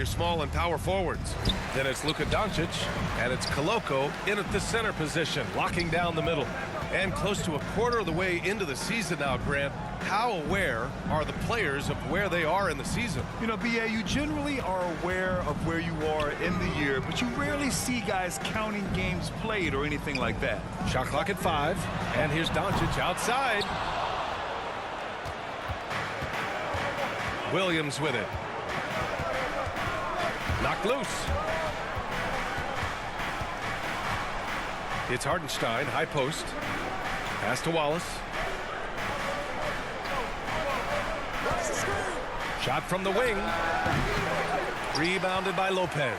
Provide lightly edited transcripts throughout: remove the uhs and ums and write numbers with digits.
your small and power forwards. Then it's Luka Doncic, and it's Koloko in at the center position, locking down the middle. And close to a quarter of the way into the season now, Grant, how aware are the players of where they are in the season? You know, BA, you generally are aware of where you are in the year, but you rarely see guys counting games played or anything like that. Shot clock at 5, and here's Doncic outside. Williams with it. Knocked loose. It's Hartenstein, high post. Pass to Wallace. Shot from the wing. Rebounded by Lopez.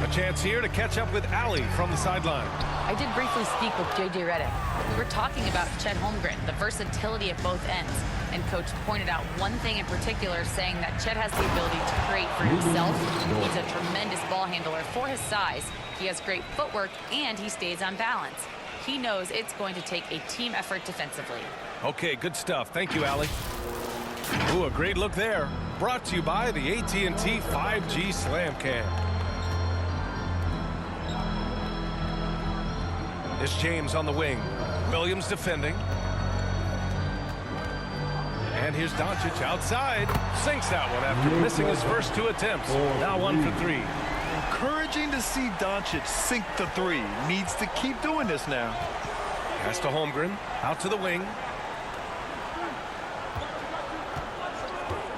A chance here to catch up with Allie from the sideline. I did briefly speak with J.J. Redick. We were talking about Chet Holmgren, the versatility at both ends. And Coach pointed out one thing in particular, saying that Chet has the ability to create for himself. He's a tremendous ball handler for his size. He has great footwork, and he stays on balance. He knows it's going to take a team effort defensively. Okay, good stuff. Thank you, Allie. Ooh, a great look there. Brought to you by the AT&T 5G Slam Cam. It's James on the wing. Williams defending. And here's Doncic outside. Sinks that one after missing his first 2 attempts. Now 1 for 3. Encouraging to see Doncic sink the 3. Needs to keep doing this now. Pass to Holmgren. Out to the wing.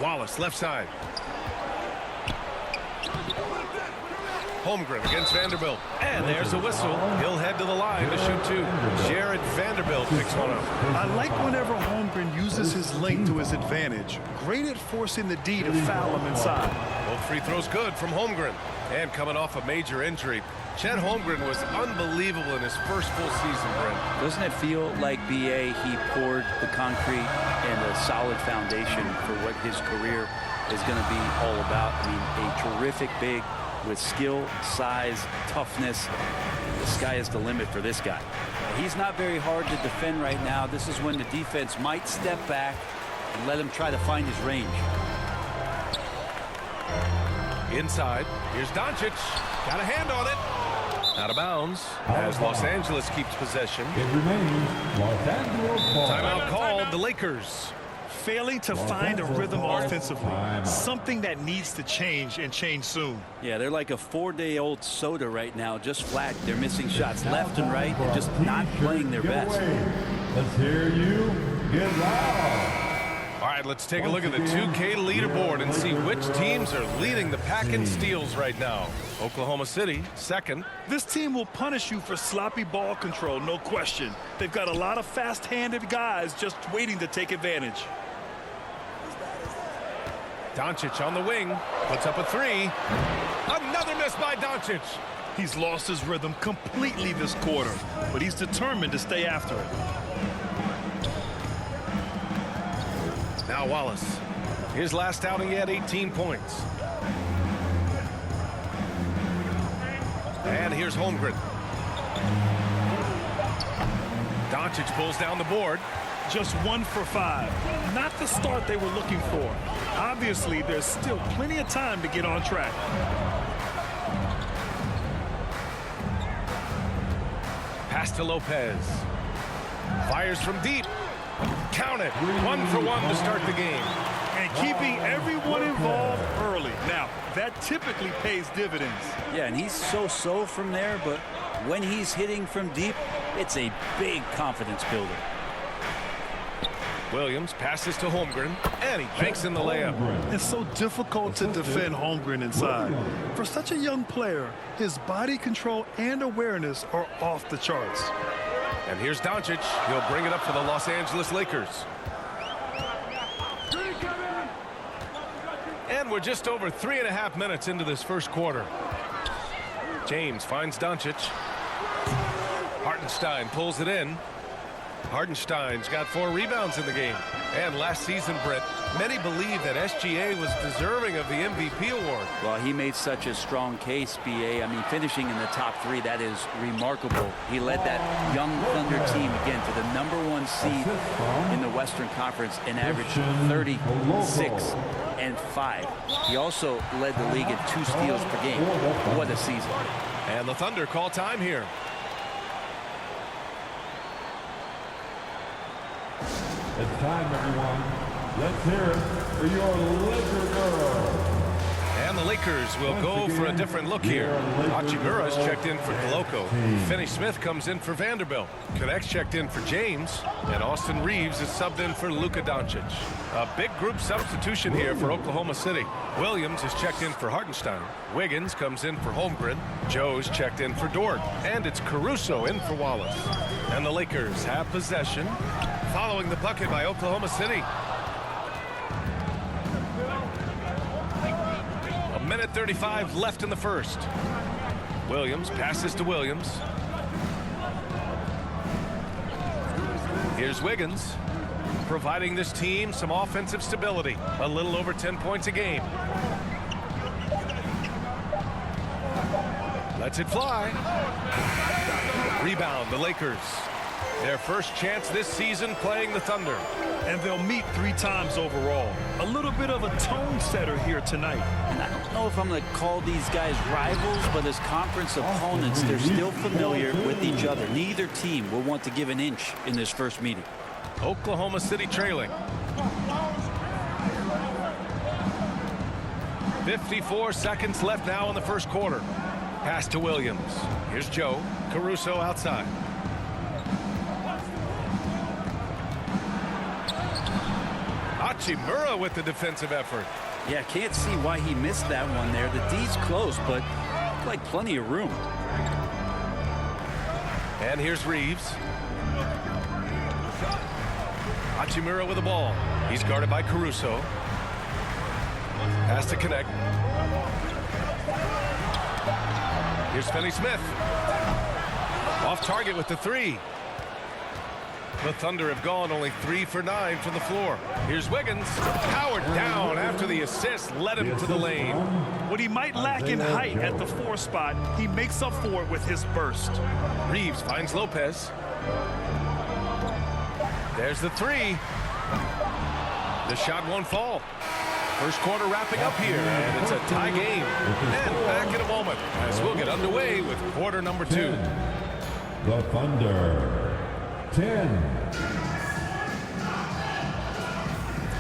Wallace, left side. Holmgren against Vanderbilt. And there's a whistle. He'll head to the line to shoot 2. Jared Vanderbilt picks one up. I like whenever Holmgren uses his length to his advantage. Great at forcing the D to foul him inside. Both free throws good from Holmgren. And coming off a major injury, Chet Holmgren was unbelievable in his first full season, Brent. Doesn't it feel like BA, he poured the concrete and a solid foundation for what his career is going to be all about? I mean, a terrific big with skill, size, toughness. The sky is the limit for this guy. He's not very hard to defend right now. This is when the defense might step back and let him try to find his range. Inside, here's Doncic. Got a hand on it. Out of bounds as Los Angeles keeps possession. It remains Los Angeles ball. Timeout called the Lakers. Failing to find a rhythm offensively. Something that needs to change and change soon. Yeah, they're like a 4-day-old soda right now, just flat. They're missing shots left and right. They're just not playing their best. Let's hear you get loud. All right, let's take a look at the 2K leaderboard and see which teams are leading the pack in steals right now. Oklahoma City, second. This team will punish you for sloppy ball control, no question. They've got a lot of fast-handed guys just waiting to take advantage. Doncic on the wing, puts up a 3. Another miss by Doncic. He's lost his rhythm completely this quarter, but he's determined to stay after it. Now Wallace. His last outing, he had 18 points. And here's Holmgren. Doncic pulls down the board. Just 1 for 5. Not the start they were looking for. Obviously, there's still plenty of time to get on track. Pass to Lopez. Fires from deep. Count it. 1 for 1 to start the game. And keeping everyone involved early. Now, that typically pays dividends. Yeah, and he's so-so from there, but when he's hitting from deep, it's a big confidence builder. Williams passes to Holmgren, and he banks in the layup. It's so difficult to defend Holmgren inside. For such a young player, his body control and awareness are off the charts. And here's Doncic. He'll bring it up for the Los Angeles Lakers. And we're just over 3.5 minutes into this first quarter. James finds Doncic. Hartenstein pulls it in. Hardenstein's got 4 rebounds in the game. And last season, Brett, many believe that SGA was deserving of the MVP award. Well, he made such a strong case, BA. I mean, finishing in the top 3, that is remarkable. He led that young Thunder team again to the #1 seed in the Western Conference and averaged 36 and 5. He also led the league in 2 steals per game. What a season. And the Thunder call time here. It's time, everyone. Let's hear it for your Laker girl. And the Lakers will go for a different look here. Hachimura's checked in for Koloko. Finney-Smith comes in for Vanderbilt. Connect's checked in for James. And Austin Reeves is subbed in for Luka Doncic. A big group substitution here for Oklahoma City. Williams is checked in for Hartenstein. Wiggins comes in for Holmgren. Joe's checked in for Dort. And it's Caruso in for Wallace. And the Lakers have possession following the bucket by Oklahoma City. 1:35 left in the first. Williams passes to Williams. Here's Wiggins, providing this team some offensive stability. A little over 10 points a game. Lets it fly. Rebound, the Lakers. Their first chance this season playing the Thunder. And they'll meet 3 times overall. A little bit of a tone setter here tonight. And I don't know if I'm going to call these guys rivals, but as conference opponents, they're still familiar with each other. Neither team will want to give an inch in this first meeting. Oklahoma City trailing. 54 seconds left now in the first quarter. Pass to Williams. Here's Joe. Caruso outside. Hachimura with the defensive effort. Yeah, can't see why he missed that one there. The D's close, but like plenty of room. And here's Reeves. Hachimura with the ball. He's guarded by Caruso. Has to connect. Here's Finney-Smith. Off target with the 3. The Thunder have gone only 3 for 9 from the floor. Here's Wiggins. Howard down after the assist led him to the lane. What he might lack in height at the 4 spot, he makes up for it with his burst. Reeves finds Lopez. There's the 3. The shot won't fall. First quarter wrapping up here, and it's a tie game. And back in a moment as we'll get underway with quarter number 2. The Thunder. 10.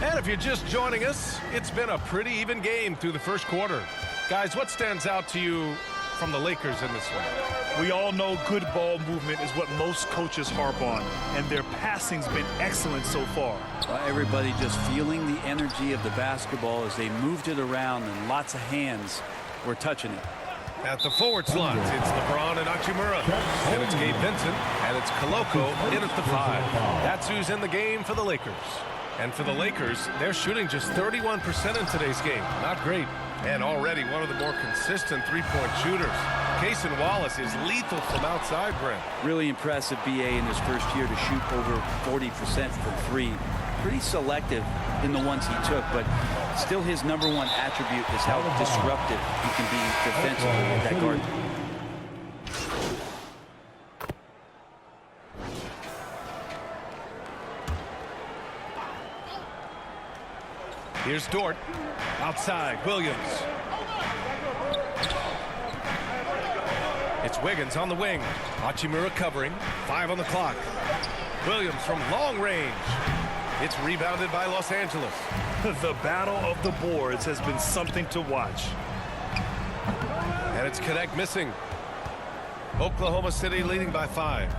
And if you're just joining us, it's been a pretty even game through the first quarter. Guys, what stands out to you from the Lakers in this one? We all know good ball movement is what most coaches harp on, and their passing's been excellent so far. Everybody just feeling the energy of the basketball as they moved it around, and lots of hands were touching it. At the forward slot, it's LeBron and Hachimura. And it's Gabe Vincent, and it's Koloko in at the 5. That's who's in the game for the Lakers. And for the Lakers, they're shooting just 31% in today's game. Not great. And already one of the more consistent three-point shooters. Cason Wallace is lethal from outside, Brent. Really impressive, BA, in his first year to shoot over 40% from 3. Pretty selective in the ones he took, but still his #1 attribute is how disruptive he can be defensively at that guard. Here's Dort. Outside, Williams. It's Wiggins on the wing. Hachimura covering. 5 on the clock. Williams from long range. It's rebounded by Los Angeles. The battle of the boards has been something to watch. And it's Connect missing. Oklahoma City leading by 5.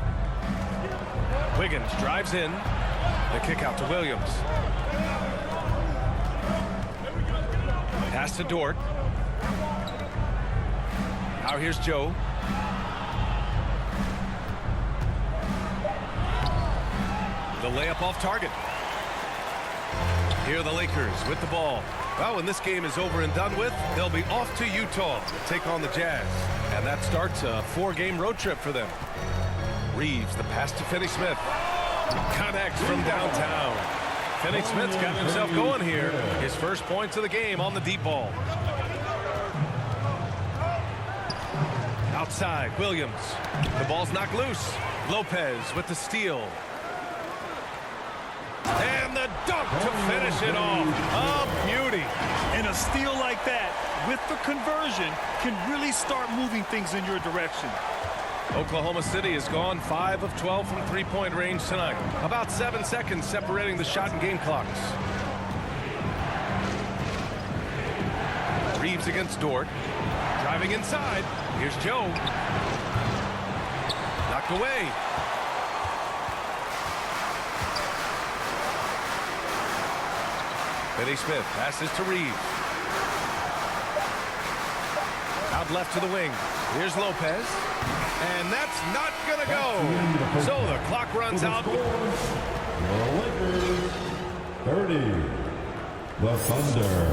Wiggins drives in. The kick out to Williams. Pass to Dort. Now here's Joe. The layup off target. Here are the Lakers with the ball. Well, when this game is over and done with, they'll be off to Utah to take on the Jazz. And that starts a 4-game road trip for them. Reeves, the pass to Finney-Smith. Connects from downtown. Finney Smith's got himself going here. His first points of the game on the deep ball. Outside, Williams. The ball's knocked loose. Lopez with the steal. And the dunk to finish it off. A beauty. And a steal like that, with the conversion, can really start moving things in your direction. Oklahoma City has gone 5 of 12 from three-point range tonight. About 7 seconds separating the shot and game clocks. Reeves against Dort. Driving inside. Here's Joe. Knocked away. Finney Smith passes to Reeves. Out left to the wing. Here's Lopez. And that's not going to go. So the clock runs out. The Lakers, 30. The Thunder,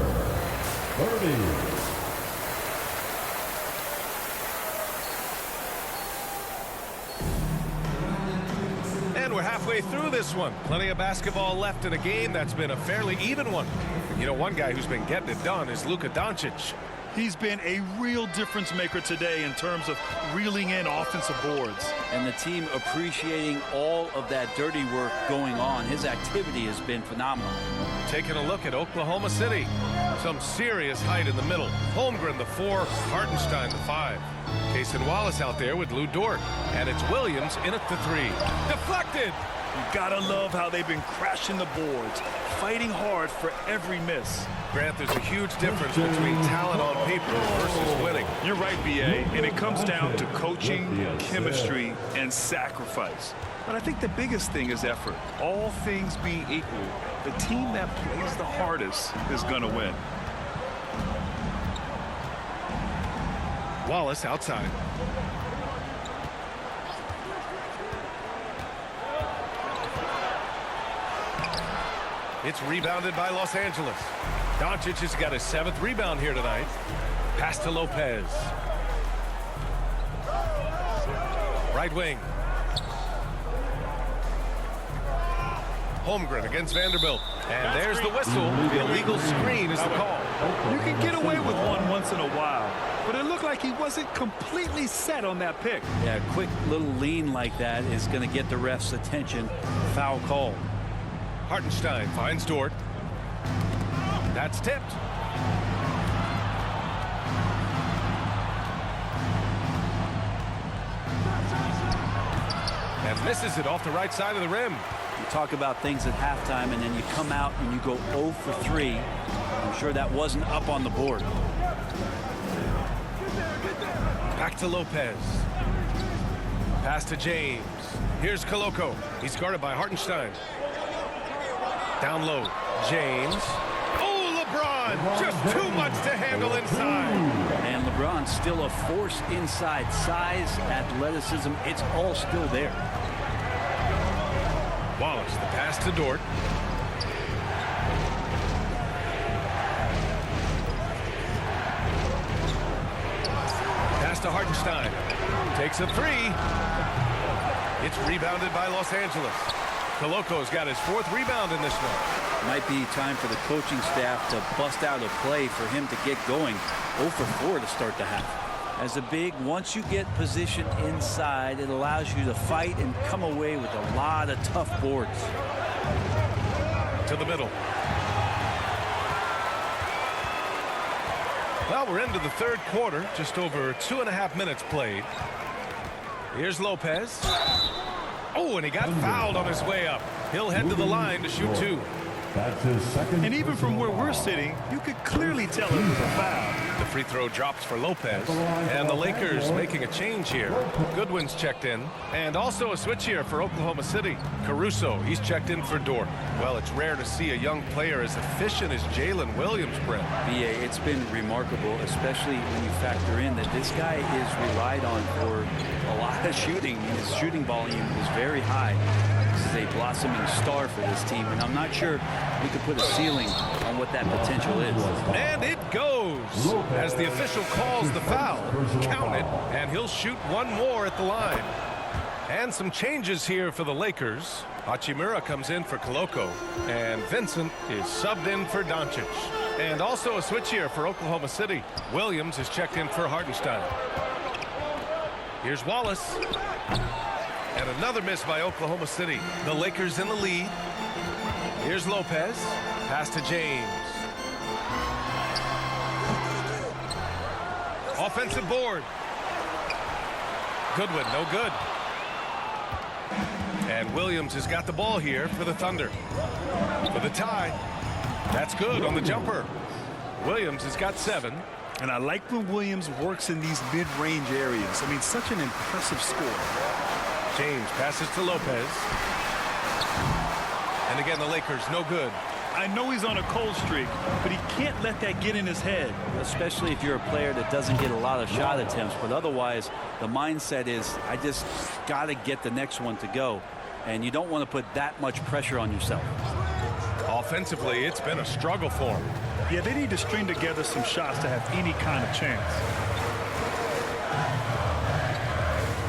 30. And we're halfway through this one. Plenty of basketball left in a game that's been a fairly even one. You know, one guy who's been getting it done is Luka Doncic. He's been a real difference maker today in terms of reeling in offensive boards. And the team appreciating all of that dirty work going on. His activity has been phenomenal. Taking a look at Oklahoma City. Some serious height in the middle. Holmgren, the 4. Hartenstein, the 5. Cason Wallace out there with Lou Dort. And it's Williams in at the 3. Deflected! You gotta love how they've been crashing the boards, fighting hard for every miss. Grant, there's a huge difference between talent on paper versus winning. You're right, B.A., and it comes down to coaching, chemistry, and sacrifice. But I think the biggest thing is effort. All things being equal, the team that plays the hardest is gonna win. Wallace outside. It's rebounded by Los Angeles. Doncic has got his 7th rebound here tonight. Pass to Lopez. Right wing. Holmgren against Vanderbilt. And there's the whistle. The illegal screen is the call. You can get away with one once in a while, but it looked like he wasn't completely set on that pick. Yeah, a quick little lean like that is going to get the ref's attention. Foul call. Hartenstein finds Dort. That's tipped. And misses it off the right side of the rim. You talk about things at halftime, and then you come out and you go 0 for 3. I'm sure that wasn't up on the board. Back to Lopez. Pass to James. Here's Koloko. He's guarded by Hartenstein. Down low, James. Oh, LeBron! Just too much to handle inside. And LeBron's still a force inside. Size, athleticism, it's all still there. Wallace, the pass to Dort. Pass to Hartenstein. Takes a 3. It's rebounded by Los Angeles. Koloko's got his 4th rebound in this one. Might be time for the coaching staff to bust out a play for him to get going. 0 for 4 to start the half. As a big, once you get positioned inside, it allows you to fight and come away with a lot of tough boards. To the middle. Well, we're into the 3rd quarter. Just over 2.5 minutes played. Here's Lopez. Oh, and he got fouled on his way up. He'll head to the line to shoot 2. That's his 2nd. And even from where we're sitting, you could clearly tell it was a foul. The free throw drops for Lopez. And the Lakers making a change here. Goodwin's checked in. And also a switch here for Oklahoma City. Caruso, he's checked in for Dort. Well, it's rare to see a young player as efficient as Jalen Williams, Brent. BA, it's been remarkable, especially when you factor in that this guy is relied on for a lot of shooting. His shooting volume is very high. This is a blossoming star for this team, and I'm not sure we could put a ceiling on what that potential is. And it goes as the official calls the foul. Count it, and he'll shoot one more at the line. And some changes here for the Lakers. Hachimura comes in for Koloko, and Vincent is subbed in for Doncic. And also a switch here for Oklahoma City. Williams is checked in for Hartenstein. Here's Wallace. And another miss by Oklahoma City. The Lakers in the lead. Here's Lopez. Pass to James. Offensive board. Goodwin, no good. And Williams has got the ball here for the Thunder. For the tie. That's good on the jumper. Williams has got 7. And I like when Williams works in these mid-range areas. I mean, such an impressive score. James passes to Lopez. And again, the Lakers, no good. I know he's on a cold streak, but he can't let that get in his head. Especially if you're a player that doesn't get a lot of shot attempts. But otherwise, the mindset is, I just got to get the next one to go. And you don't want to put that much pressure on yourself. Offensively, it's been a struggle for him. Yeah, they need to string together some shots to have any kind of chance.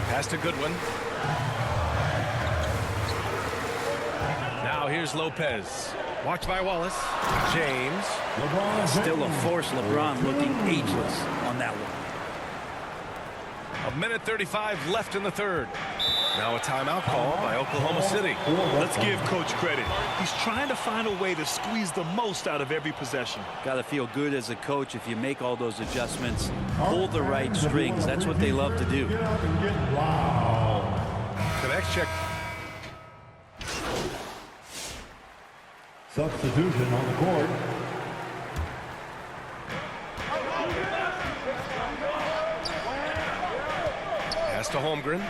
Pass to Goodwin. Now here's Lopez. Watched by Wallace. James. Still a force. LeBron looking ageless on that one. 1:35 left in the third. Now a timeout call by Oklahoma City. Let's give Coach credit. He's trying to find a way to squeeze the most out of every possession. Got to feel good as a coach if you make all those adjustments. Pull the right strings. That's what they love to do. The next check. Substitution on the court. Pass to Holmgren.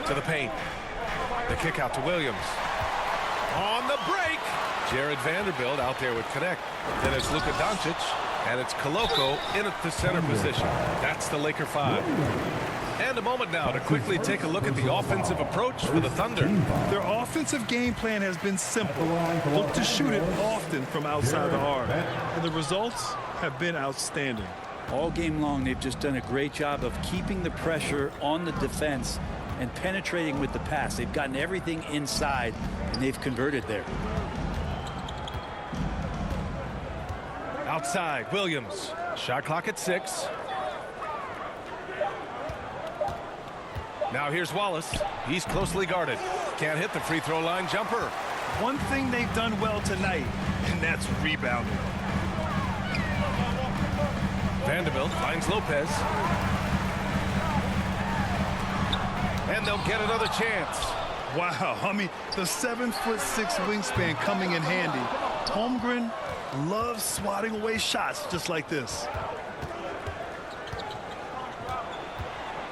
To the paint. The kick out to Williams. On the break. Jared Vanderbilt out there would connect. Then it's Luka Doncic. And it's Koloko in at the center position. That's the Laker 5. And a moment now to quickly take a look at the offensive approach for the Thunder. Their offensive game plan has been simple. Look to shoot it often from outside the arc. And the results have been outstanding. All game long, they've just done a great job of keeping the pressure on the defense and penetrating with the pass. They've gotten everything inside, and they've converted there. Outside, Williams. Shot clock at 6. Now here's Wallace. He's closely guarded. Can't hit the free throw line jumper. One thing they've done well tonight, and that's rebounding. Vanderbilt finds Lopez. And they'll get another chance. Wow, I mean, the 7'6" wingspan coming in handy. Holmgren loves swatting away shots just like this.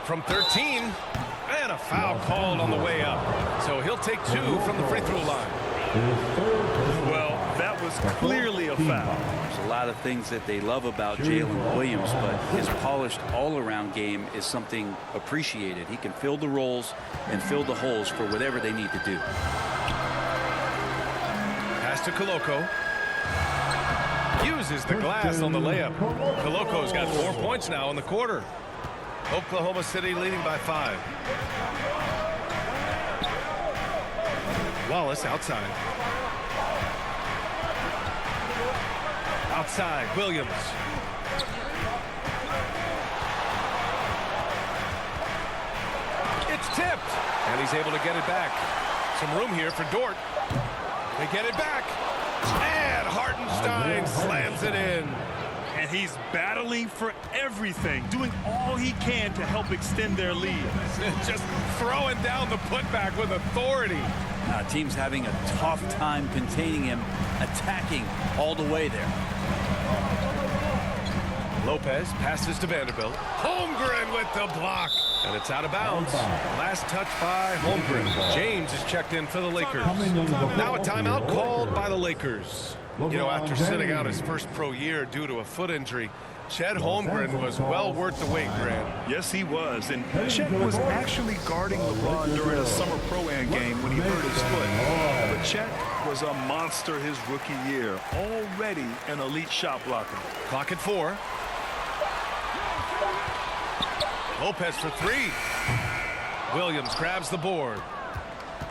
From 13. And a foul called on the way up. So he'll take 2 from the free throw line. Well, that was clearly a foul. There's a lot of things that they love about Jalen Williams, but his polished all-around game is something appreciated. He can fill the roles and fill the holes for whatever they need to do. Pass to Koloko. Uses the glass on the layup. Koloko's got 4 points now in the quarter. Oklahoma City leading by 5. Wallace outside. Outside, Williams. It's tipped. And he's able to get it back. Some room here for Dort. They get it back. And Hartenstein slams it in. And he's battling for everything, doing all he can to help extend their lead. Just throwing down the putback with authority. Team's having a tough time containing him, attacking all the way there. Lopez passes to Vanderbilt. Holmgren with the block. And it's out of bounds. Last touch by Holmgren. James is checked in for the Lakers. Now a timeout called by the Lakers. You know, after sitting out his first pro year due to a foot injury, Chet Holmgren was well worth the wait, Grant. Yes, he was. And Chet was actually guarding LeBron during a summer pro-am game when he hurt his foot. But Chet was a monster his rookie year. Already an elite shot blocker. Clock at 4. Lopez for three. Williams grabs the board.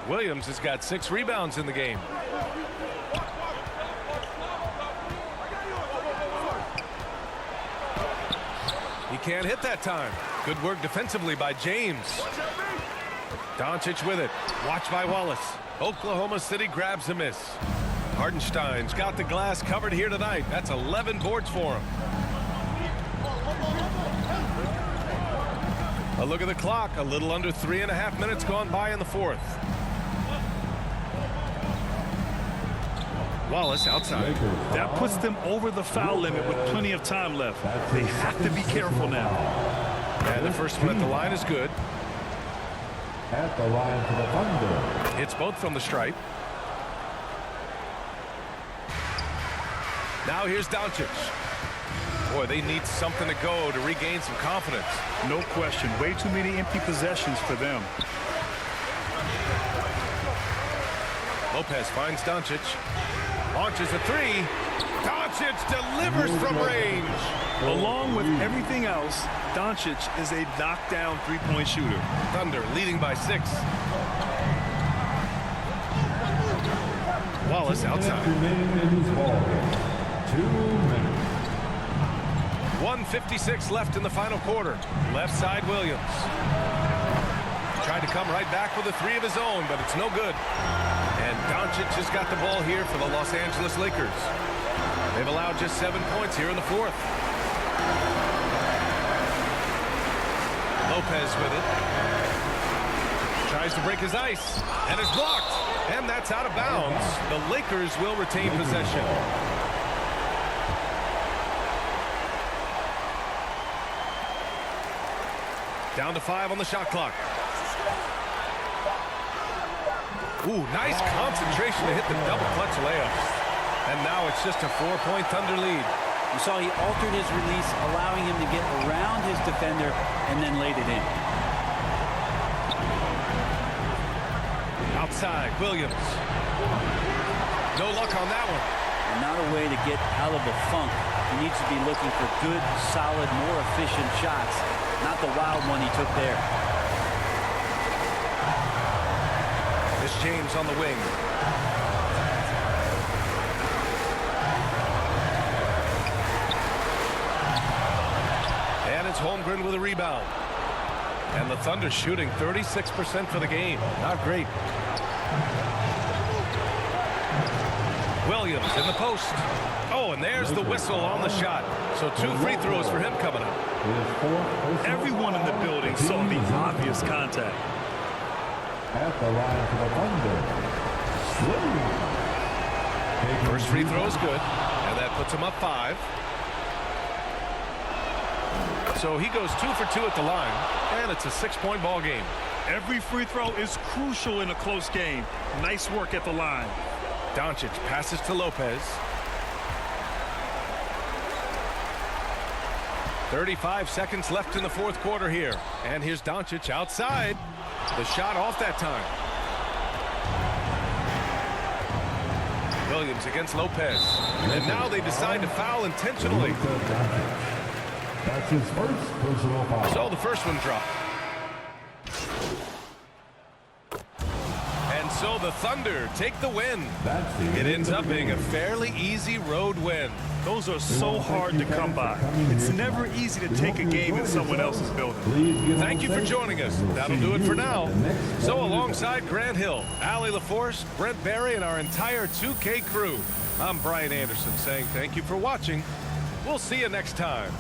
Williams has got 6 rebounds in the game. He can't hit that time. Good work defensively by James. Doncic with it. Watched by Wallace. Oklahoma City grabs a miss. Hardenstein's got the glass covered here tonight. That's 11 boards for him. A look at the clock. A little under 3.5 minutes gone by in the fourth. Wallace outside. That puts them over the foul limit with plenty of time left. They have to be careful now. And the first one at the line is good. At the line for the Thunder. Hits both from the stripe. Now here's Doncic. Boy, they need something to go to regain some confidence. No question. Way too many empty possessions for them. Lopez finds Doncic. Launches a three. Doncic delivers from range. Along with everything else, Doncic is a knockdown three-point shooter. Thunder leading by 6. Wallace outside. 2 minutes in this ball game. 2 minutes. 1:56 left in the final quarter. Left side Williams. Tried to come right back with a 3 of his own, but it's no good. And Doncic has got the ball here for the Los Angeles Lakers. They've allowed just 7 points here in the fourth. Lopez with it. Tries to break his ice, and is blocked. And that's out of bounds. The Lakers will retain possession. Down to 5 on the shot clock. Ooh, nice concentration to hit the double clutch layups. And now it's just a 4-point Thunder lead. You saw he altered his release, allowing him to get around his defender and then laid it in. Outside, Williams. No luck on that one. And not a way to get out of the funk. He needs to be looking for good, solid, more efficient shots, not the wild one he took there. This James on the wing. And it's Holmgren with a rebound. And the Thunder shooting 36% for the game. Not great. Williams in the post. Oh, and there's the whistle on the shot. So 2 free throws for him coming up. Everyone in the building saw the obvious contact. At the line for the Thunder. First free throw is good. And that puts him up 5. So he goes 2 for 2 at the line. And it's a 6-point ball game. Every free throw is crucial in a close game. Nice work at the line. Doncic passes to Lopez. 35 seconds left in the fourth quarter here. And here's Doncic outside. The shot off that time. Williams against Lopez. And now they decide to foul intentionally. That's his first personal foul. So the first one dropped. And so the Thunder take the win. It ends up being a fairly easy road win. Those are so hard to come by. It's never easy to take a game in someone else's building. Thank you for joining us. That'll do it for now. So alongside Grant Hill, Allie LaForce, Brent Barry, and our entire 2K crew, I'm Brian Anderson saying thank you for watching. We'll see you next time.